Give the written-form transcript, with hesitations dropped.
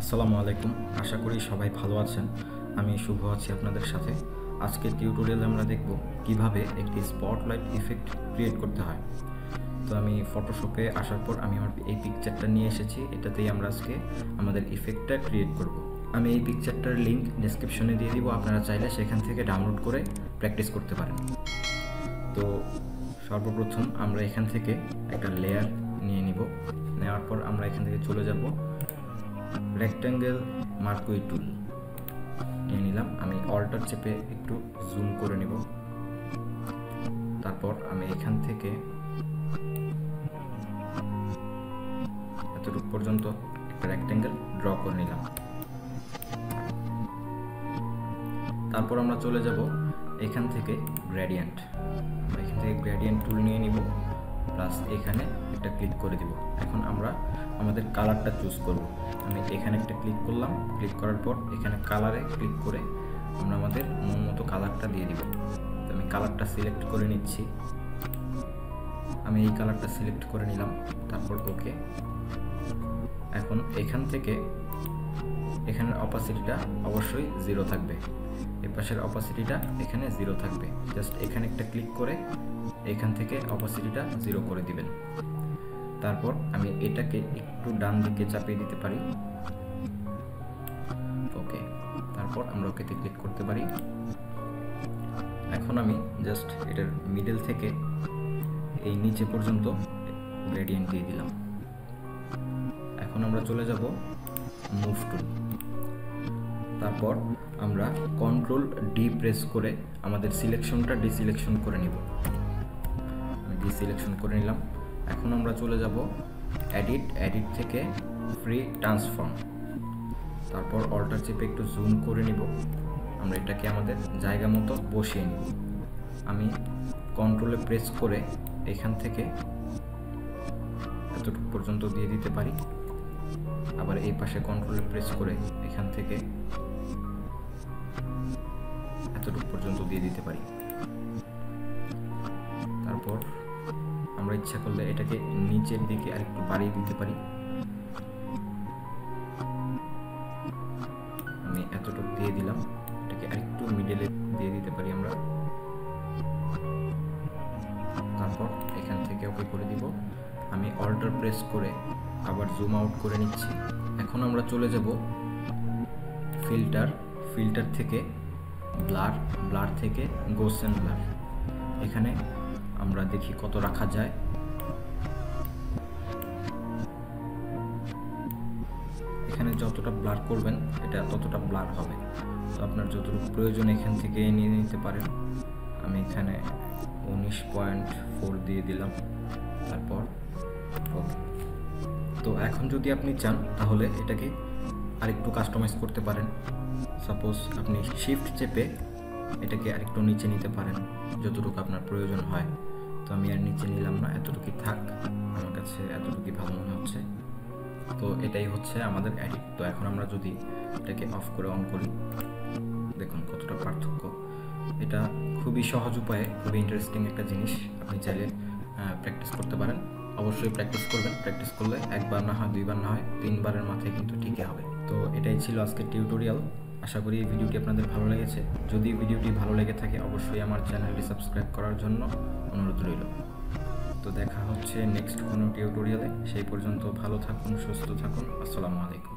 আসসালামু আলাইকুম। আশা করি সবাই ভালো আছেন। আমি শুভ আছি আপনাদের সাথে। আজকের টিউটোরিয়ালে আমরা দেখব কিভাবে একটি স্পটলাইট ইফেক্ট ক্রিয়েট করতে হয়। তো আমি ফটোশপে আসার পর আমি আমার এই পিকচারটা নিয়ে এসেছি। এটাতেই আমরা আজকে আমাদের ইফেক্টটা ক্রিয়েট করব। আমি এই পিকচারটার লিঙ্ক ডেসক্রিপশনে দিয়ে দিব, আপনারা চাইলে সেখান থেকে ডাউনলোড করে প্র্যাকটিস করতে পারেন। তো সর্বপ্রথম আমরা এখান থেকে একটা লেয়ার নিয়ে নিব। নেওয়ার পর আমরা এখান থেকে চলে যাব রেক্ট্যাঙ্গেল মার্কুই টুল নিয়ে নিলাম। আমি অল্টার চেপে একটু জুম করে নিব। তারপর আমি এখান থেকে এতটুকু পর্যন্ত একটা রেক্ট্যাঙ্গেল ড্র করে নিলাম। তারপর আমরা চলে যাব এখান থেকে গ্রেডিয়েন্ট। এখান থেকে গ্রেডিয়েন্ট টুল নিয়ে নিব, প্লাস এখানে একটা ক্লিক করে দিব। এখন আমরা আমাদের কালারটা চুজ করব। আমি এখানে একটা ক্লিক করলাম, ক্লিক করার পর এখানে কালারে ক্লিক করে আমরা আমাদের মন মতো কালারটা দিয়ে দিব। তো আমি কালারটা সিলেক্ট করে নিচ্ছি। আমি এই কালারটা সিলেক্ট করে নিলাম, তারপর ওকে। এখন এখান থেকে এখানের অপাসিটিটা অবশ্যই 0 থাকবে, এর পাশের অপাসিটিটা এখানে 0 থাকবে। জাস্ট এখানে একটা ক্লিক করে এখান থেকে অপাসিটিটা 0 করে দিবেন। তারপর আমি এটাকে একটু ডান দিকে চাপিয়ে দিতে পারি, ওকে। তারপর আমরা ওকেতে ক্লিক করতে পারি। এখন আমি জাস্ট এটার মিডল থেকে এই নিচে পর্যন্ত গ্রেডিয়েন্ট দিয়ে দিলাম। এখন আমরা চলে যাব মুভ টুল। তারপর আমরা কন্ট্রোল ডি প্রেস করে আমাদের সিলেকশনটা ডিসিলেকশন করে নিব। আমি ডিসিলেকশন করে নিলাম। এখন আমরা চলে যাব এডিট থেকে ফ্রি ট্রান্সফর্ম। তারপর অল্টার চেপে একটু জুম করে নিব। আমরা এটাকে আমাদের জায়গা মতো বসিয়ে নিব। আমি কন্ট্রোলে প্রেস করে এখান থেকে এতটুকু পর্যন্ত দিয়ে দিতে পারি। আবার এই পাশে কন্ট্রোলে প্রেস করে এখান থেকে এতটুকু পর্যন্ত দিয়ে দিতে পারি। তারপর আমরা ইচ্ছা করলে এটাকে নিচের দিকে আরেকটু বাড়িয়ে দিতে পারি। আমি এতটুকু দিয়ে দিলাম। এটাকে আরেকটু মিডলে দিয়ে দিতে পারি আমরা। তারপর এখান থেকে ওকে করে দিব। আমি অল্টার প্রেস করে আবার জুম আউট করে নিচ্ছি। এখন আমরা চলে যাব ফিল্টার থেকে ব্লার থেকে গোসেন ব্লার। এখানে আমরা দেখি কত রাখা যায়। এখানে যতটা ব্লার করবেন এটা ততটা ব্লার হবে। তো আপনার যতটুকু প্রয়োজন এখান থেকে নিয়ে নিতে পারেন। আমি এখানে 19.4 দিয়ে দিলাম। তারপর ওকে। তো এখন যদি আপনি চান তাহলে এটাকে আরেকটু কাস্টমাইজ করতে পারেন। সাপোজ আপনি শিফট চেপে এটাকে আরেকটু নিচে নিতে পারেন যতটুকু আপনার প্রয়োজন হয়। তো আমি আর নিচে নিলাম না, এতটুকুই থাক, আমার কাছে এতটুকুই ভালো মনে হচ্ছে। তো এটাই হচ্ছে আমাদের এডিট। তো এখন আমরা যদি এটাকে অফ করে অন করি, দেখুন কতটা পার্থক্য। এটা খুবই সহজ উপায়ে খুবই ইন্টারেস্টিং একটা জিনিস। আপনি চাইলে প্র্যাকটিস করতে পারেন। অবশ্যই প্র্যাকটিস করবেন। প্র্যাকটিস করলে একবার না হয়, 2বার না হয়, 3বারের মাথায় কিন্তু ঠিকই হবে। তো এটাই ছিল আজকের টিউটোরিয়াল। আশা করি এই ভিডিওটি আপনাদের ভালো লেগেছে। যদি ভিডিওটি ভালো লেগে থাকে অবশ্যই আমার চ্যানেলটি সাবস্ক্রাইব করার জন্য অনুরোধ রইল। তো দেখা হচ্ছে নেক্সট কোনো টিউটোরিয়ালে। সেই পর্যন্ত ভালো থাকুন, সুস্থ থাকুন। আসসালামু আলাইকুম।